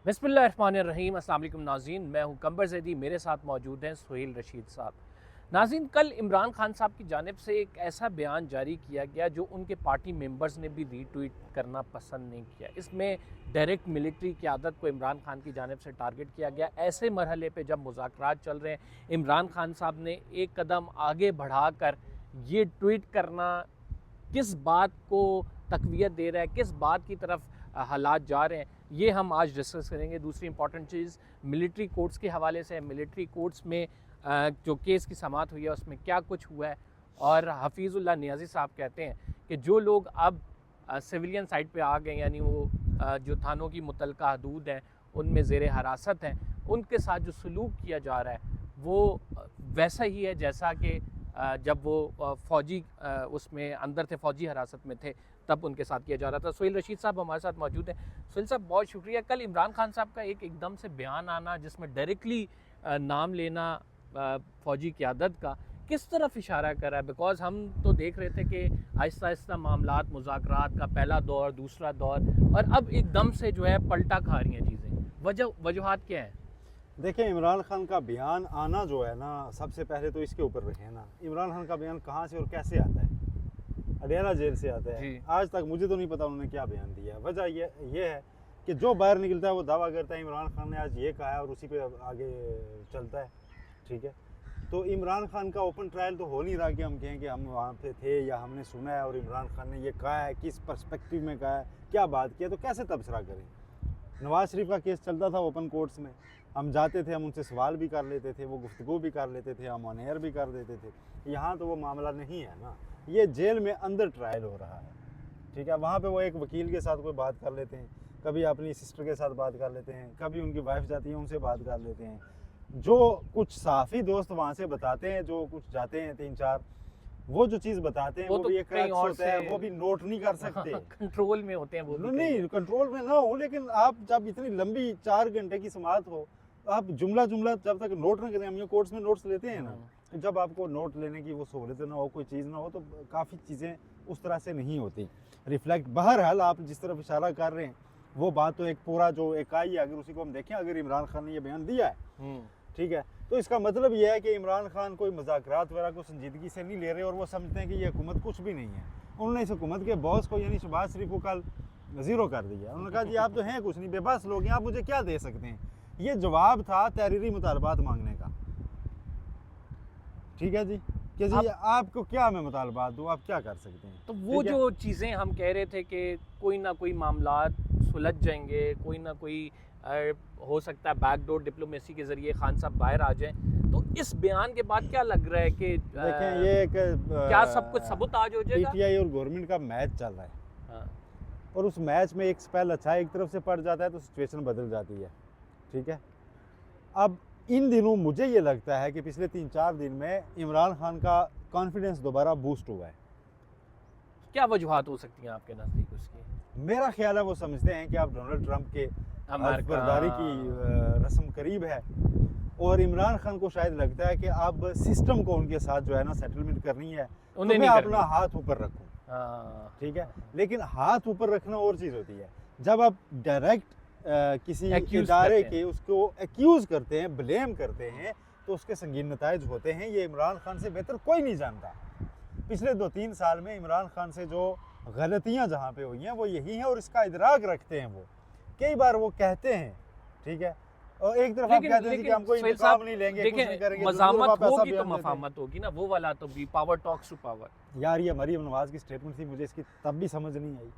बिस्मिल्लाहिर्रहमानिर्रहीम। अस्सलाम वालेकुम नाज़रीन, मैं हूं कंबर ज़ैदी, मेरे साथ मौजूद हैं सुहेल रशीद साहब। नाज़रीन, कल इमरान खान साहब की जानिब से एक ऐसा बयान जारी किया गया जो उनके पार्टी मेंबर्स ने भी रीट्वीट करना पसंद नहीं किया। इसमें डायरेक्ट मिलिट्री क़यादत को इमरान खान की जानिब से टारगेट किया गया। ऐसे मरहले पे जब मुज़ाकरात चल रहे हैं, इमरान खान साहब ने एक कदम आगे बढ़ाकर ये ट्वीट करना किस बात को तक़वियत दे रहा है, किस बात की तरफ हालात जा रहे हैं, ये हम आज डिस्कस करेंगे। दूसरी इंपॉर्टेंट चीज़ मिलिट्री कोर्ट्स के हवाले से है। मिलिट्री कोर्ट्स में जो केस की समाअत हुई है उसमें क्या कुछ हुआ है, और हफीज़ुल्लाह नियाज़ी साहब कहते हैं कि जो लोग अब सिविलियन साइड पे आ गए, यानी वो जो थानों की मुतलका हदूद हैं उनमें ज़ेर हरासत हैं, उनके साथ जो सलूक किया जा रहा है वो वैसा ही है जैसा कि जब वो फ़ौजी उसमें अंदर थे, फ़ौजी हिरासत में थे, तब उनके साथ किया जा रहा था। सुहेल रशीद साहब हमारे साथ मौजूद हैं। सुहेल साहब, बहुत शुक्रिया। कल इमरान खान साहब का एकदम से बयान आना जिसमें डायरेक्टली नाम लेना फ़ौजी क़यादत का, किस तरफ इशारा कर रहा है? बिकॉज़ हम तो देख रहे थे कि आहिस्ता आहिस्ता मामलात मुज़ाकरात का पहला दौर, दूसरा दौर, और अब एकदम से जो है पलटा खा रही हैं चीज़ें। वजूहात क्या हैं? देखिए, इमरान खान का बयान आना जो है ना, सबसे पहले तो इसके ऊपर रहे ना, इमरान खान का बयान कहाँ से और कैसे आता है? अडयाला जेल से आता है। आज तक मुझे तो नहीं पता उन्होंने क्या बयान दिया है। वजह ये है कि जो बाहर निकलता है वो दावा करता है इमरान खान ने आज ये कहा है और उसी पे आगे चलता है। ठीक है, तो इमरान खान का ओपन ट्रायल तो हो नहीं रहा कि हम कहें कि हम वहाँ पे थे या हमने सुना है और इमरान खान ने ये कहा है, किस पर्सपेक्टिव में कहा है, क्या बात किया, तो कैसे तबसरा करें? नवाज शरीफ का केस चलता था ओपन कोर्ट्स में, हम जाते थे, हम उनसे सवाल भी कर लेते थे, वो गुफ्तगू भी कर लेते थे, हम ऑन एयर भी कर देते थे। यहाँ तो वो मामला नहीं है ना, ये जेल में अंदर ट्रायल हो रहा है। ठीक है, वहाँ पे वो एक वकील के साथ कोई बात कर लेते हैं, कभी अपनी सिस्टर के साथ बात कर लेते हैं, कभी उनकी वाइफ जाती है उनसे बात कर लेते हैं। जो कुछ साफ़ी दोस्त वहाँ से बताते हैं, जो कुछ जाते हैं 3-4, वो जो चीज़ बताते हैं वो तो भी एक होता है, वो भी नोट नहीं कर सकते। कंट्रोल में होते हैं वो भी। नहीं, कंट्रोल में ना हो, लेकिन आप जब इतनी लंबी 4 घंटे की समाअत हो, आप जुमला जब तक नोट ना करें, हम ये कोर्ट्स में नोट्स लेते हैं ना, जब आपको नोट लेने की वो सहूलत ना हो, कोई चीज़ ना हो, तो काफ़ी चीज़ें उस तरह से नहीं होती रिफ्लेक्ट। बहरहाल आप जिस तरफ इशारा कर रहे हैं वो बात तो एक पूरा जो इकाई है, अगर उसी को हम देखें, अगर इमरान खान ने ये बयान दिया है, ठीक है, तो इसका मतलब ये है कि इमरान खान कोई मज़ाकरात वगैरह को संजीदगी से नहीं ले रहे और वो समझते हैं कि ये हुकूमत कुछ भी नहीं है। उन्होंने इस हुकूमत के बॉस को यानी शहबाज शरीफ को कल ज़ीरो कर दिया। उन्होंने कहा जी आप तो हैं कुछ नहीं, बेबस लोग हैं, आप मुझे क्या दे सकते हैं? ये जवाब था तहरीरी मुतालबात मांगने का। ठीक है जी, कि जी आपको क्या मैं मुतालबात दूँ, आप क्या कर सकते हैं? तो वो जो चीज़ें हम कह रहे थे कि कोई ना कोई मामलात सुलझ जाएंगे, कोई ना कोई हो सकता है बैकडोर डिप्लोमेसी के ज़रिए खान साहब बाहर आ जाएं, तो इस बयान के बाद क्या लग रहा है कि देखें ये एक क्या सब कुछ सबूताज हो जाएगा? पीटीआई और गवर्नमेंट का मैच चल रहा है। हाँ। और उस मैच में एक स्पेल अच्छा एक तरफ से पड़ जाता है तो सिचुएशन बदल जाती है। ठीक है, अब इन दिनों मुझे ये लगता है कि पिछले 3-4 दिन में इमरान खान का कॉन्फिडेंस दोबारा बूस्ट हुआ है। क्या वजूहात हो सकती हैं आपके नज़दीक उसकी? मेरा ख्याल है वो समझते हैं कि अब डोनाल्ड ट्रंप के बर्दारी की रस्म करीब है, और इमरान खान को शायद लगता है कि अब सिस्टम को उनके साथ जो है ना सेटलमेंट करनी है, तो मैं अपना हाथ ऊपर रखूं। ठीक है, लेकिन हाथ ऊपर रखना और चीज़ होती है जब आप डायरेक्ट किसी इदारे के उसको एक्यूज़ करते हैं, ब्लेम करते हैं, तो उसके संगीन नताइज होते हैं। ये इमरान खान से बेहतर कोई नहीं जानता। पिछले 2-3 साल में इमरान खान से जो गलतियां जहाँ पे हुई हैं वो यही हैं, और इसका इदराक रखते हैं वो। कई बार वो कहते हैं, ठीक है, और एक तरफ आप कहते हैं कि हम कोई इंतकाम नहीं लेंगे, कुछ नहीं करेंगे, मज़ामत होगी तो मफामत होगी ना, वो वाला तो भी पावर टॉक्स टू पावर। यार ये मरीम नवाज की स्टेटमेंट थी, मुझे इसकी तब भी समझ नहीं आई,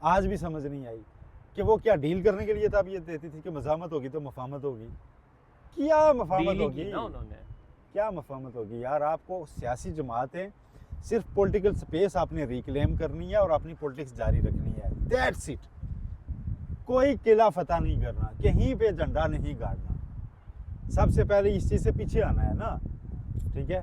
आज भी समझ नहीं आई कि वो क्या डील करने के लिए तब ये देती थी कि मज़ामत होगी तो मफामत होगी। क्या मफामत होगी ना उन्होंने, क्या मफामत होगी यार? आपको सियासी जमातें सिर्फ पॉलिटिकल स्पेस आपने रिक्लेम करनी है और अपनी पॉलिटिक्स जारी रखनी है, दैट्स इट। कोई किला फतह नहीं करना, कहीं पे झंडा नहीं गाड़ना, सबसे पहले इस चीज़ से पीछे आना है ना। ठीक है,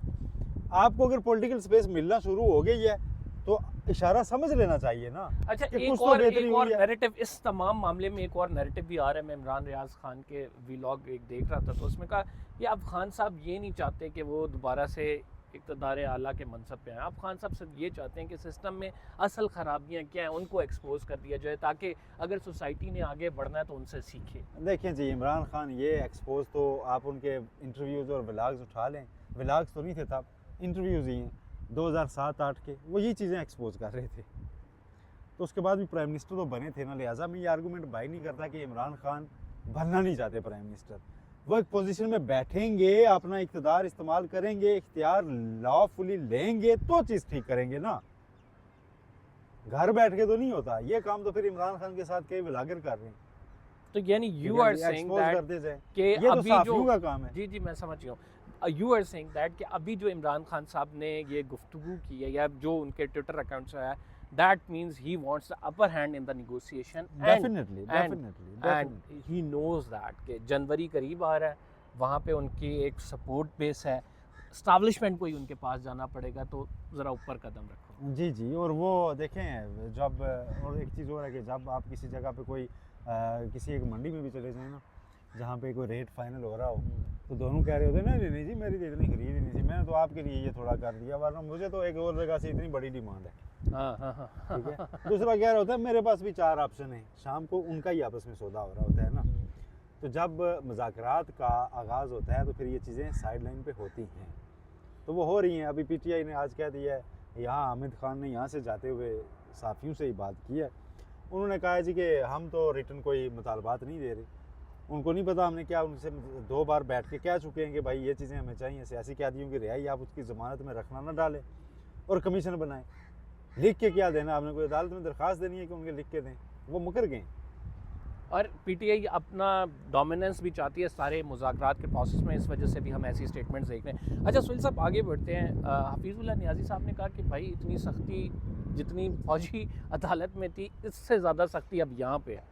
आपको अगर पॉलिटिकल स्पेस मिलना शुरू हो गई है तो इशारा समझ लेना चाहिए ना। अच्छा, एक और नैरेटिव इस तमाम मामले में, एक और नैरेटिव भी आ रहा है। मैं इमरान रियाज खान के व्लॉग एक देख रहा था, तो उसमें कहा कि अब खान साहब ये नहीं चाहते कि वो दोबारा से इक़्तिदार आला के मनसब पे हैं, आप खान साहब से ये चाहते हैं कि सिस्टम में असल ख़राबियाँ क्या हैं उनको एक्सपोज कर दिया जाए, ताकि अगर सोसाइटी ने आगे बढ़ना है तो उनसे सीखे। देखिए जी, इमरान खान ये एक्सपोज तो आप उनके इंटरव्यूज़ और व्लॉग्स उठा लें, व्लॉग्स तो नहीं थे तब, इंटरव्यूज़ ही हैं 2007-8 के, वो यही चीज़ें एक्सपोज कर रहे थे। तो उसके बाद भी प्राइम मिनिस्टर तो बने थे ना, लिहाजा मैं ये आर्गूमेंट बाई नहीं करता कि इमरान खान बनना नहीं चाहते प्राइम मिनिस्टर। वो एक पोजीशन में बैठेंगे, अपना इक़्तिदार इस्तेमाल करेंगे, इख्तियार लॉफुली लेंगे तो चीज़ ठीक करेंगे ना, घर बैठ के तो नहीं होता। ये काम तो फिर इमरान खान के साथ कई व्लॉगर कर रहे हैं। तो यानी यू आर सेइंग दैट कि ये तो अभी साफियों जो का काम है। जी जी मैं समझ गया हूँ, यू आर सेइंग दैट कि अभी जो इमरान खान साहब ने ये गुफ्तगू की है या जो उनके ट्विटर अकाउंट से आया, that means he wants the upper hand in the negotiation definitely and he knows that कि जनवरी करीब आ रहा है, वहाँ पे उनकी एक सपोर्ट बेस है, स्टैब्लिशमेंट को ही उनके पास जाना पड़ेगा, तो ज़रा ऊपर कदम रखो। जी जी। और वो देखें, जब और एक चीज़ और है कि जब आप किसी जगह पे कोई किसी एक मंडी में भी चले जाएं ना, जहाँ पे कोई रेट फाइनल हो रहा हो, तो दोनों कह रहे होते हैं नहीं नहीं जी मेरी तो इतनी खरीद ही नहीं थी, मैंने तो आपके लिए ये थोड़ा कर दिया, वरना मुझे तो एक और जगह से इतनी बड़ी डिमांड है। ठीक है। दूसरा कह रहा होता है मेरे पास भी 4 ऑप्शन है, शाम को उनका ही आपस में सौदा हो रहा होता है ना। तो जब मुज़ाकरात का आगाज़ होता है तो फिर ये चीज़ें साइड लाइन पे होती हैं, तो वो हो रही हैं। अभी पीटीआई ने आज कह दिया है, यहाँ हामिद खान ने यहाँ से जाते हुए साफ़ियों से ही बात की है, उन्होंने कहा है जी कि हम तो रिटर्न कोई मुतालबात नहीं दे रहे, उनको नहीं पता हमने क्या उनसे 2 बार बैठ के कह चुके हैं कि भाई ये चीज़ें हमें चाहिए, सियासी कैदियों की रिहाई आप उसकी ज़मानत में रखना ना डालें और कमीशन बनाएं। लिख के क्या देना, आपने कोई अदालत में दरख्वास्त देनी है कि उनके लिख के दें, वो मुकर गए। और पीटीआई अपना डोमिनेंस भी चाहती है सारे मुज़ाकरात के प्रोसेस में, इस वजह से भी हम ऐसी स्टेटमेंट्स देख रहे हैं। अच्छा सुहेल साहब आगे बढ़ते हैं। हफीज़ुल्लाह नियाज़ी साहब ने कहा कि भाई इतनी सख्ती जितनी फौजी अदालत में थी, इससे ज़्यादा सख्ती अब यहाँ पे है,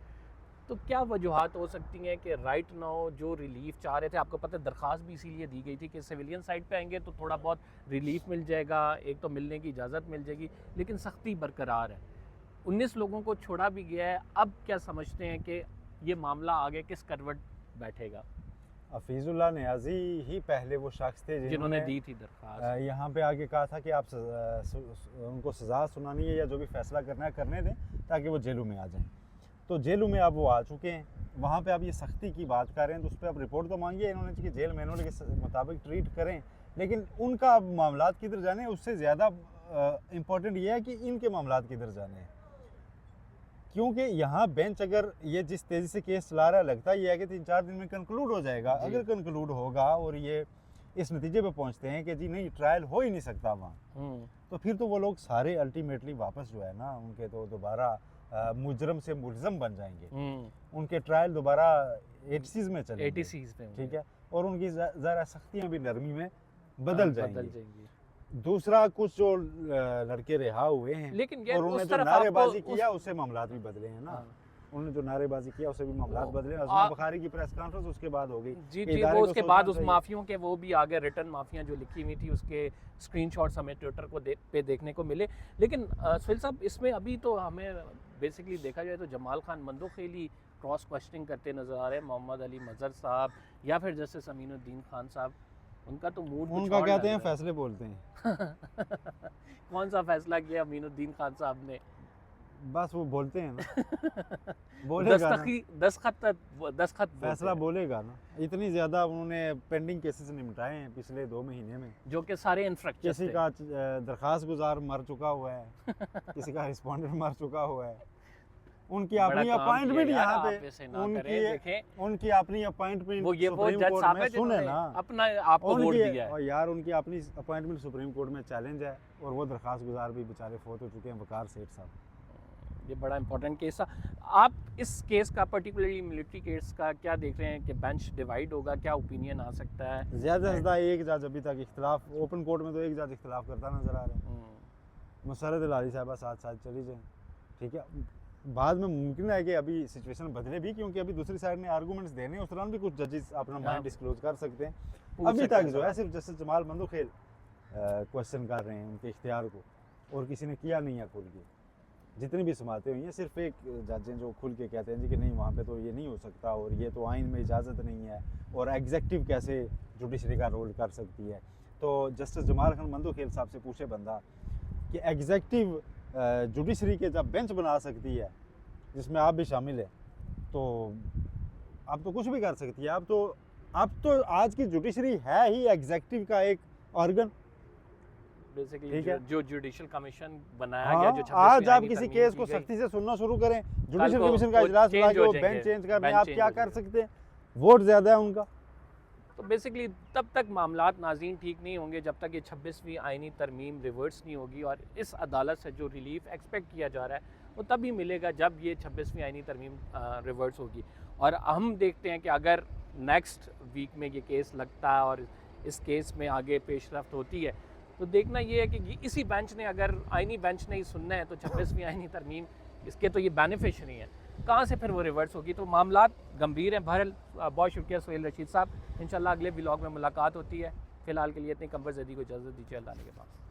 तो क्या वजूहात हो सकती हैं कि राइट नाउ जो रिलीफ चाह रहे थे, आपको पता है दरख्वास्त भी इसीलिए दी गई थी कि सिविलियन साइड पे आएंगे तो थोड़ा बहुत रिलीफ मिल जाएगा, एक तो मिलने की इजाज़त मिल जाएगी, लेकिन सख्ती बरकरार है, 19 लोगों को छोड़ा भी गया है। अब क्या समझते हैं कि ये मामला आगे किस करवट बैठेगा? हफीज़ुल्लाह नियाज़ी ही पहले वो शख्स थे जिन्होंने दी थी दरख्वास्त, यहाँ पे आगे कहा था कि आप उनको सज़ा सुनानी है या जो भी फैसला करना है करने दें ताकि वो जेलों में आ जाएं। तो जेलों में अब वो आ चुके हैं, वहाँ पे आप ये सख्ती की बात कर रहे हैं तो उस पर आप रिपोर्ट तो मांगिए इन्होंने कि जेल मैनुअल के मुताबिक ट्रीट करें, लेकिन उनका मामलात किधर जाने, उससे ज़्यादा इम्पोर्टेंट ये है कि इनके मामलात किधर जाने हैं। क्योंकि यहाँ बेंच अगर ये जिस तेज़ी से केस चला रहा है, लगता ये है कि 3-4 दिन में कंक्लूड हो जाएगा। अगर कंक्लूड होगा और ये इस नतीजे पे पहुँचते हैं कि जी नहीं ट्रायल हो ही नहीं सकता वहाँ, तो फिर तो वो लोग सारे अल्टीमेटली वापस जो है ना उनके तो दोबारा मुजरम से मुलज़म बन जाएंगे, उनके ट्रायल दोबारा 80s में चलेंगे, ठीक है, और उनकी ज़रा सख्तियाँ भी नरमी में बदल जाएंगी। दूसरा कुछ जो लड़के रिहा हुए हैं, लेकिन और उन्होंने जो नारेबाजी किया उससे मामलात भी बदले हैं ना, उन्होंने जो नारेबाजी किया उससे भी मामलात बदले। अज़मा बुखारी की प्रेस कॉन्फ्रेंस उसके बाद हो गई जी जी, वो उसके बाद उस माफियों के वो भी आगे रिटर्न माफिया जो लिखी हुई थी उसके स्क्रीनशॉट्स हमें ट्विटर को पे देखने को मिले। लेकिन सुहेल साहब इसमें अभी तो हमें बेसिकली देखा जाए तो जमाल खान मंदोखेली क्रॉस क्वेश्चनिंग करते नजर आ रहे हैं, मोहम्मद अली मजहर साहब या फिर जस्टिस अमीनुद्दीन खान साहब, उनका तो मूड उनका कहते हैं फैसले बोलते हैं। कौन सा फैसला किया अमीनुद्दीन खान साहब ने? बस वो बोलते हैं ना, बोलेगा दस्तखत फैसला बोलेगा ना। इतनी ज़्यादा उन्होंने पेंडिंग केसेस निपटाए हैं पिछले 2 महीने में, जो कि सारे इंफ्रैक्चर, किसी का दरख्वास्त गुजार मर चुका हुआ है किसी का रिस्पॉन्डेंट मर चुका हुआ है, उनकी अपनी अपॉइंटमेंट यहाँ पे, उनकी अपनी अपॉइंटमेंट वो जज साहब है सुने ना, अपना आपको वोट दिया है। और यार उनकी अपनी अपॉइंटमेंट सुप्रीम कोर्ट में चैलेंज है और वो दरख्वास्त गुजार भी बेचारे फोत हो चुके हैं, वकार सेठ साहब। ये बड़ा इंपॉर्टेंट केस था। आप इस केस का पर्टिकुलरली मिलिट्री केस का क्या देख रहे हैं कि बेंच डिवाइड होगा, क्या ओपिनियन आ सकता है? ज़्यादा से ज़्यादा एक जज अभी तक इख्तिलाफ, ओपन कोर्ट में तो एक जज इख्तिलाफ करता नजर आ रहा है, मुसर्रत अली साहबा साथ साथ चली जाए, ठीक है। बाद में मुमकिन है कि अभी सिचुएशन बदले भी, क्योंकि अभी दूसरी साइड ने आर्गूमेंट्स देने, उस दौरान भी कुछ जजेस अपना माइंड डिस्क्लोज कर सकते हैं। अभी तक जो है सिर्फ जस्टिस जमाल मंदोखेल क्वेश्चन कर रहे हैं उनके इख्तियार को, और किसी ने किया नहीं है खुल के। जितनी भी समातें हुई हैं सिर्फ एक जज हैं जो खुल के कहते हैं जी कि नहीं वहाँ पे तो ये नहीं हो सकता और ये तो आइन में इजाज़त नहीं है, और एग्जेक्टिव कैसे जुडिशरी का रोल कर सकती है, तो जस्टिस जमाल खान मंदोखेल साहब से पूछे बंदा कि एग्जेक्टिव जुडिशरी के जब बेंच बना सकती है जिसमें आप भी शामिल है, तो आप तो कुछ भी कर सकती है। अब तो आज की जुडिशरी है ही एग्जेक्टिव का एक ऑर्गन। बेसिकली जो जुडिशियल कमीशन बनाया हाँ, गया, जो 26वीं आज आप आईनी किसी तरमीम केस की को गई, सख्ती से सुनना शुरू करें, जुडिशियल को कमीशन का वो इजलास बुला change के हो वो जाएंगे, बेंच चेंज करने बेंच आप change क्या हो कर जाएगा। सकते हैं? वोट ज़्यादा है उनका। तो बेसिकली तब तक मामलात नाज़रीन ठीक नहीं होंगे जब तक ये 26वीं आईनी तरमीम रिवर्स नहीं होगी, और इस अदालत से जो रिलीफ एक्सपेक्ट किया जा रहा है वो तभी मिलेगा जब ये 26वीं आईनी तरमीम रिवर्स होगी। और हम देखते हैं कि अगर नेक्स्ट वीक में ये केस लगता है और इस केस में आगे पेशरफ्त होती है, तो देखना ये है कि इसी बेंच ने, अगर आईनी बेंच ने ही सुनना है, तो 26वीं आईनी तरमीम इसके तो ये बेनिफिशरी हैं, कहाँ से फिर वो रिवर्स होगी। तो मामलात गंभीर हैं। बहरहाल बहुत शुक्रिया सोहेल रशीद साहब, इंशाल्लाह अगले व्लॉग में मुलाकात होती है। फ़िलहाल के लिए इतनी कंबर ज़दी को इजाज़त दीजिए, अल्लाह के पास।